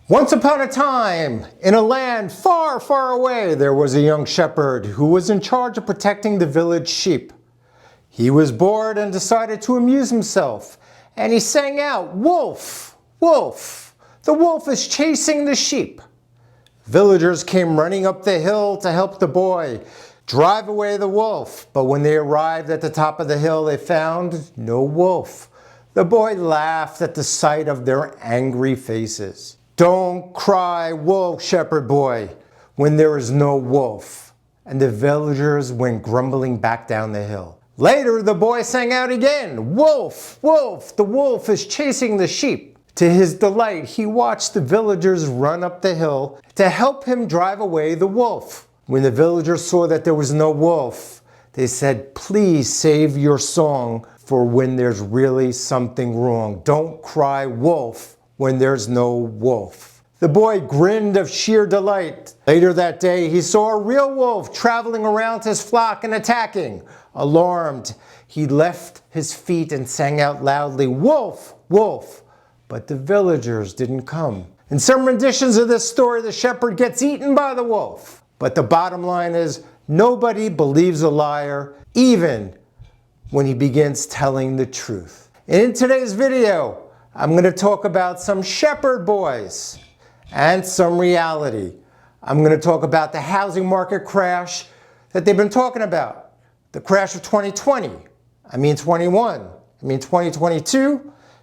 Once upon a time, in a land far, far away, there was a young shepherd who was in charge of protecting the village sheep. He was bored and decided to amuse himself, and he sang out, "Wolf, wolf, the wolf is chasing the sheep." Villagers came running up the hill to help the boy drive away the wolf, but when they arrived at the top of the hill, they found no wolf. The boy laughed at the sight of their angry faces. "Don't cry wolf, shepherd boy, when there is no wolf." And the villagers went grumbling back down the hill. Later, the boy sang out again, "Wolf, wolf, the wolf is chasing the sheep." To his delight, he watched the villagers run up the hill to help him drive away the wolf. When the villagers saw that there was no wolf, they said, "Please save your song for when there's really something wrong. Don't cry wolf when there's no wolf." The boy grinned of sheer delight. Later that day, he saw a real wolf traveling around his flock and attacking. Alarmed, he left his feet and sang out loudly, "Wolf, wolf!" But the villagers didn't come. In some renditions of this story, the shepherd gets eaten by the wolf. But the bottom line is, nobody believes a liar, even when he begins telling the truth. And in today's video, I'm going to talk about some shepherd boys and some reality. I'm going to talk about the housing market crash that they've been talking about. The crash of 2020, 21, 2022,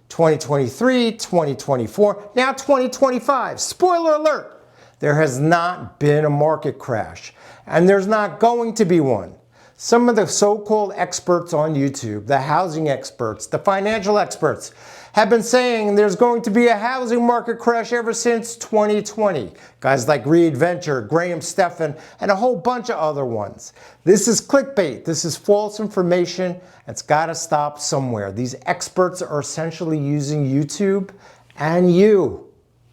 2023, 2024, now 2025. Spoiler alert, there has not been a market crash, and there's not going to be one. Some of the so-called experts on YouTube, the housing experts, the financial experts, have been saying there's going to be a housing market crash ever since 2020. Guys like Reed Venture, Graham Stephan, and a whole bunch of other ones. This is clickbait. This is false information. It's got to stop somewhere. These experts are essentially using YouTube and you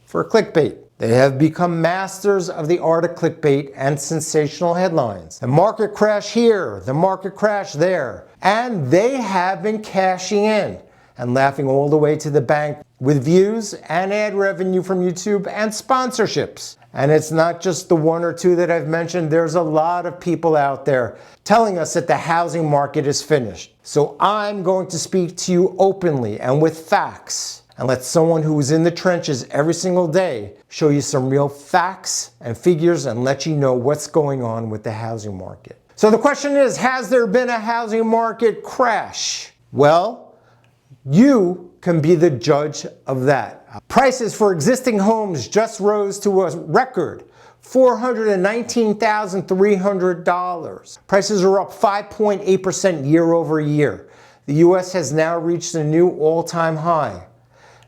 for clickbait. They have become masters of the art of clickbait and sensational headlines. The market crash here, the market crash there. And they have been cashing in and laughing all the way to the bank with views and ad revenue from YouTube and sponsorships. And it's not just the one or two that I've mentioned. There's a lot of people out there telling us that the housing market is finished. So I'm going to speak to you openly and with facts, and let someone who is in the trenches every single day show you some real facts and figures and let you know what's going on with the housing market. So the question is, has there been a housing market crash? Well, you can be the judge of that. Prices for existing homes just rose to a record $419,300. Prices are up 5.8% year over year. The U.S. has now reached a new all-time high.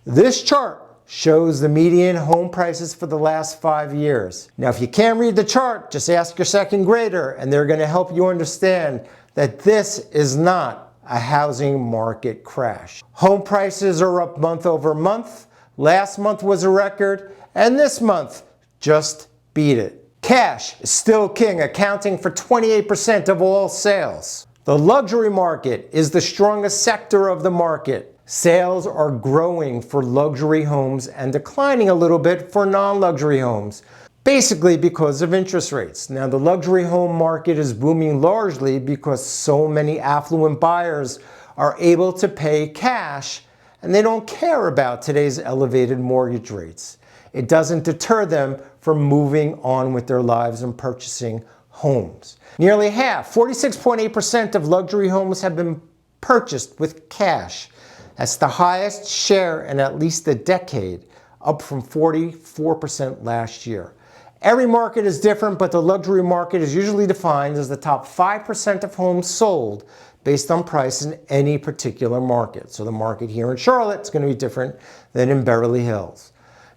This chart shows the median home prices for the last 5 years. Now, if you can't read the chart, just ask your second grader, and they're going to help you understand that this is not a housing market crash. Home prices are up month over month. Last month was a record, and this month just beat it. Cash is still king, accounting for 28% of all sales. The luxury market is the strongest sector of the market. Sales are growing for luxury homes and declining a little bit for non-luxury homes, basically because of interest rates. Now, the luxury home market is booming largely because so many affluent buyers are able to pay cash and they don't care about today's elevated mortgage rates. It doesn't deter them from moving on with their lives and purchasing homes. Nearly half, 46.8% of luxury homes have been purchased with cash. That's the highest share in at least a decade, up from 44% last year. Every market is different, but the luxury market is usually defined as the top 5% of homes sold based on price in any particular market. So the market here in Charlotte is going to be different than in Beverly Hills.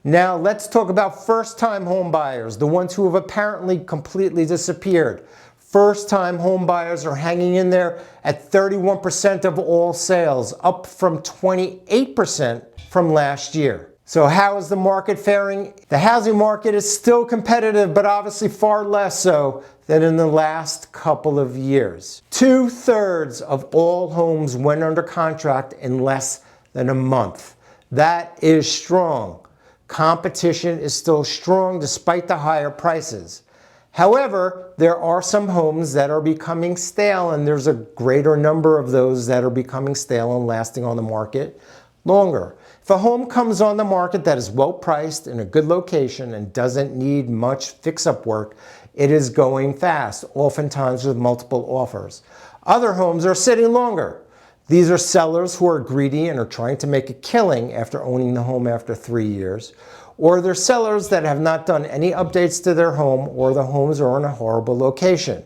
Now let's talk about first-time home buyers, the ones who have apparently completely disappeared. First-time home buyers are hanging in there at 31% of all sales, up from 28% from last year. So how is the market faring? The housing market is still competitive, but obviously far less so than in the last couple of years. 2/3 of all homes went under contract in less than a month. That is strong. Competition is still strong despite the higher prices. However, there are some homes that are becoming stale, and there's a greater number of those that are becoming stale and lasting on the market longer. If a home comes on the market that is well priced in a good location and doesn't need much fix-up work, it is going fast, oftentimes with multiple offers. Other homes are sitting longer. These are sellers who are greedy and are trying to make a killing after owning the home after 3 years. Or they're sellers that have not done any updates to their home, or the homes are in a horrible location.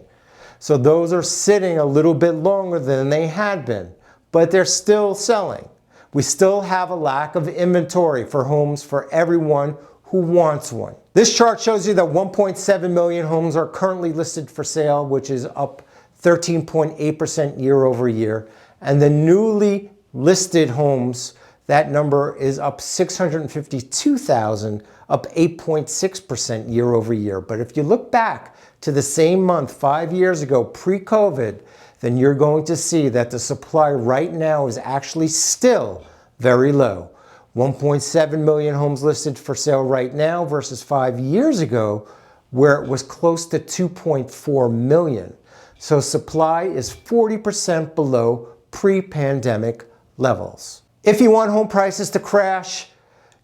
So those are sitting a little bit longer than they had been, but they're still selling. We still have a lack of inventory for homes for everyone who wants one. This chart shows you that 1.7 million homes are currently listed for sale, which is up 13.8% year over year. And the newly listed homes, that number is up 652,000, up 8.6% year over year. But if you look back to the same month 5 years ago, pre-COVID, then you're going to see that the supply right now is actually still very low. 1.7 million homes listed for sale right now versus 5 years ago, where it was close to 2.4 million. So supply is 40% below pre-pandemic levels. If you want home prices to crash,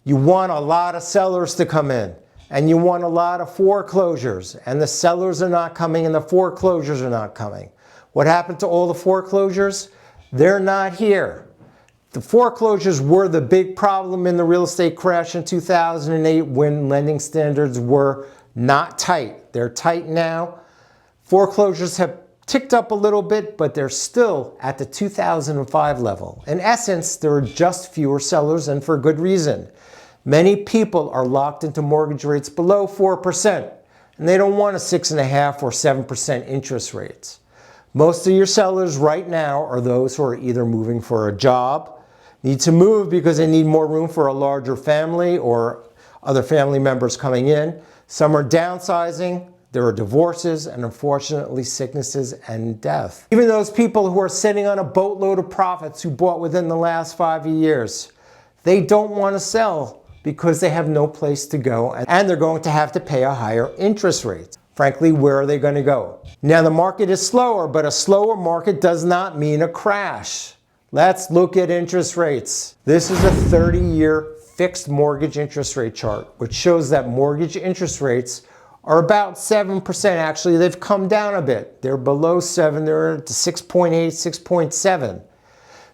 you want a lot of sellers to come in, and you want a lot of foreclosures, and the sellers are not coming and the foreclosures are not coming. What happened to all the foreclosures? They're not here. The foreclosures were the big problem in the real estate crash in 2008 when lending standards were not tight. They're tight now. Foreclosures have ticked up a little bit, but they're still at the 2005 level. In essence, there are just fewer sellers, and for good reason. Many people are locked into mortgage rates below 4%, and they don't want a 6.5% or 7% interest rates. Most of your sellers right now are those who are either moving for a job, need to move because they need more room for a larger family or other family members coming in. Some are downsizing. There are divorces and, unfortunately, sicknesses and death. Even those people who are sitting on a boatload of profits who bought within the last 5 years, they don't want to sell because they have no place to go, and they're going to have to pay a higher interest rate. Frankly, where are they going to go? Now, the market is slower, but a slower market does not mean a crash. Let's look at interest rates. This is a 30-year fixed mortgage interest rate chart, which shows that mortgage interest rates are about 7%. Actually, they've come down a bit. They're below 7, they're at 6.8, 6.7.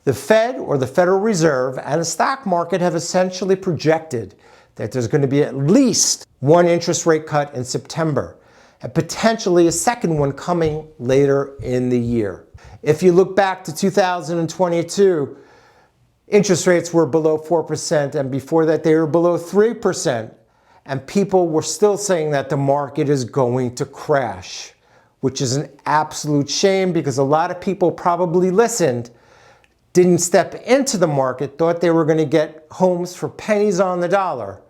The Fed, or the Federal Reserve, and the stock market have essentially projected that there's going to be at least one interest rate cut in September, and potentially a second one coming later in the year. If you look back to 2022, interest rates were below 4%, and before that they were below 3%. And people were still saying that the market is going to crash, which is an absolute shame because a lot of people probably listened, didn't step into the market, thought they were going to get homes for pennies on the dollar,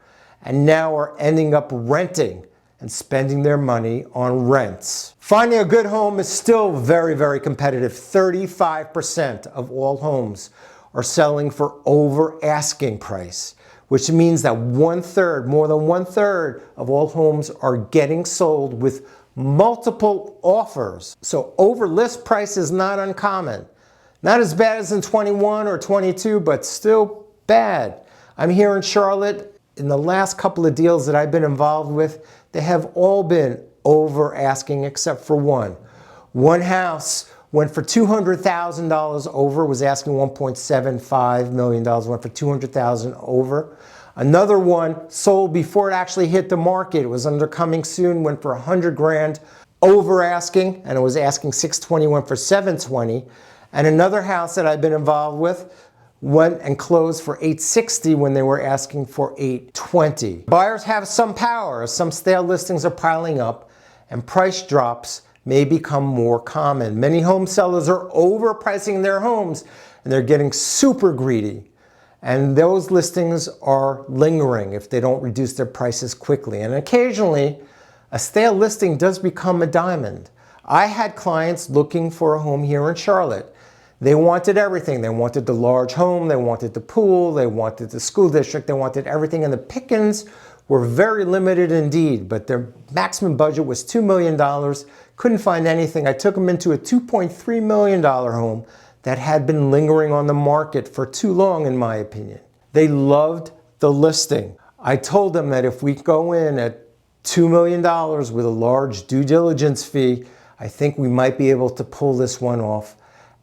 and now are ending up renting and spending their money on rents. Finding a good home is still very, very competitive. 35% of all homes are selling for over asking price, which means that more than one third of all homes are getting sold with multiple offers. So over list price is not uncommon. Not as bad as in 21 or 22, but still bad. I'm here in Charlotte. In the last couple of deals that I've been involved with, they have all been over asking except for one. One house went for $200,000 over, was asking $1.75 million, went for $200,000 over. Another one sold before it actually hit the market. It was under coming soon, went for $100,000 over asking, and it was asking $620,000, went for $720,000. And another house that I've been involved with went and closed for $860,000 when they were asking for $820,000. Buyers have some power. Some stale listings are piling up, and price drops may become more common. Many home sellers are overpricing their homes, and they're getting super greedy. And those listings are lingering if they don't reduce their prices quickly. And occasionally, a stale listing does become a diamond. I had clients looking for a home here in Charlotte. They wanted everything. They wanted the large home, they wanted the pool, they wanted the school district, they wanted everything. And the pickings were very limited indeed, but their maximum budget was $2 million. Couldn't find anything. I took them into a $2.3 million home that had been lingering on the market for too long, in my opinion. They loved the listing. I told them that if we go in at $2 million with a large due diligence fee, I think we might be able to pull this one off.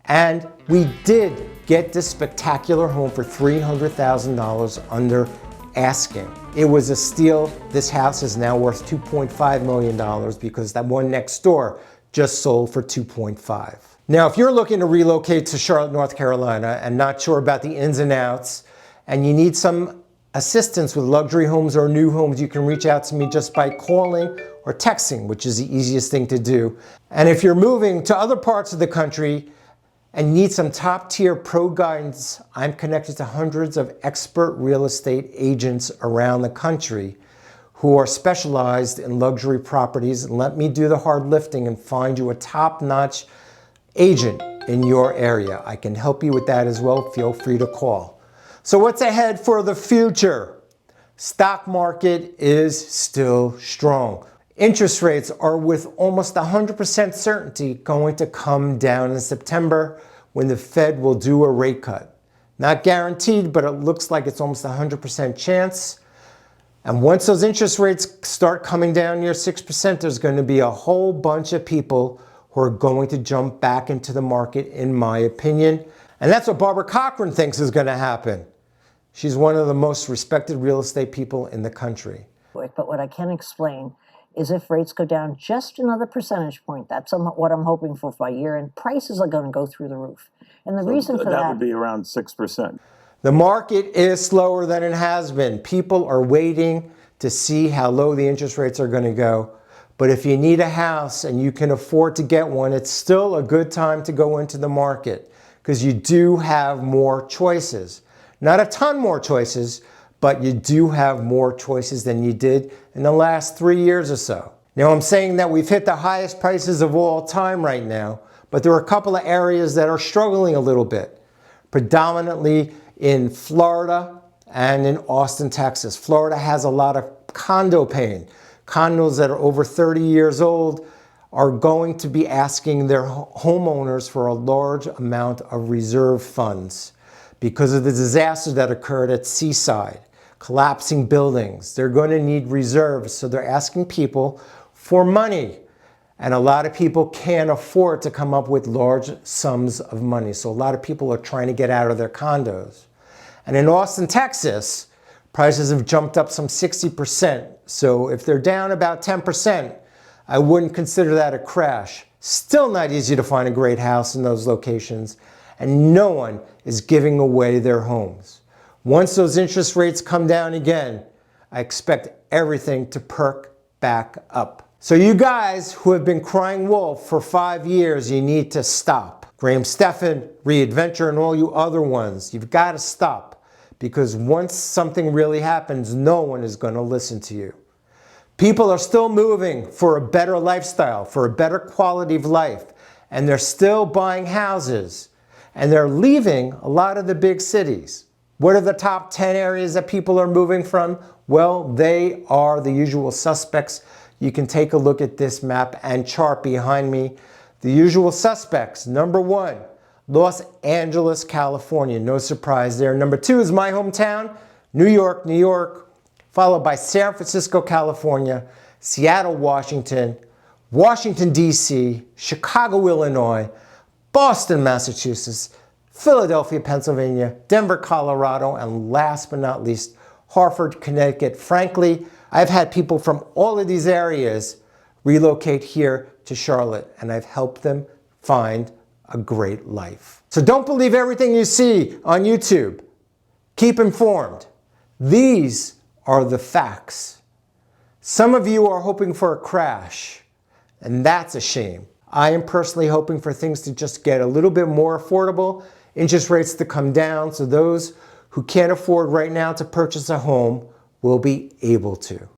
And we did get this spectacular home for $300,000 under asking. It was a steal. This house is now worth $2.5 million because that one next door just sold for $2.5. Now, if you're looking to relocate to Charlotte, North Carolina and not sure about the ins and outs, and you need some assistance with luxury homes or new homes, you can reach out to me just by calling or texting, which is the easiest thing to do. And if you're moving to other parts of the country and need some top-tier pro guidance, I'm connected to hundreds of expert real estate agents around the country who are specialized in luxury properties, and let me do the hard lifting and find you a top-notch agent in your area. I can help you with that as well. Feel free to call. So what's ahead for the future? Stock market is still strong. Interest rates are with almost 100% certainty going to come down in September when the Fed will do a rate cut. Not guaranteed, but it looks like it's almost 100% chance. And once those interest rates start coming down near 6%, there's going to be a whole bunch of people who are going to jump back into the market, in my opinion. And that's what Barbara Cochran thinks is going to happen. She's one of the most respected real estate people in the country. But what I can explain is if rates go down just another percentage point, that's what I'm hoping for by year, and prices are going to go through the roof. And the reason for that would be around 6%. The market is slower than it has been. People are waiting to see how low the interest rates are going to go. But if you need a house and you can afford to get one, it's still a good time to go into the market because you do have more choices. Not a ton more choices, but you do have more choices than you did in the last 3 years or so. Now, I'm saying that we've hit the highest prices of all time right now, but there are a couple of areas that are struggling a little bit, predominantly in Florida and in Austin, Texas. Florida has a lot of condo pain. Condos that are over 30 years old are going to be asking their homeowners for a large amount of reserve funds because of the disaster that occurred at Seaside, collapsing buildings. They're going to need reserves, so they're asking people for money. And a lot of people can't afford to come up with large sums of money. So a lot of people are trying to get out of their condos. And in Austin, Texas, prices have jumped up some 60%. So if they're down about 10%, I wouldn't consider that a crash. Still not easy to find a great house in those locations, and no one is giving away their homes. Once those interest rates come down again, I expect everything to perk back up. So you guys who have been crying wolf for 5 years, you need to stop. Graham Stephan, Readventure, and all you other ones, you've got to stop. Because once something really happens, no one is going to listen to you. People are still moving for a better lifestyle, for a better quality of life, and they're still buying houses, and they're leaving a lot of the big cities. What are the top 10 areas that people are moving from? Well, they are the usual suspects. You can take a look at this map and chart behind me. The usual suspects, number 1, Los Angeles, California. No surprise there. Number 2 is my hometown, New York, followed by San Francisco, California, Seattle, Washington, Washington, D.C., Chicago, Illinois, Boston, Massachusetts, Philadelphia, Pennsylvania, Denver, Colorado, and last but not least, Hartford, Connecticut. Frankly, I've had people from all of these areas relocate here to Charlotte, and I've helped them find a great life. So don't believe everything you see on YouTube. Keep informed. These are the facts. Some of you are hoping for a crash, and that's a shame. I am personally hoping for things to just get a little bit more affordable, interest rates to come down, so those who can't afford right now to purchase a home will be able to.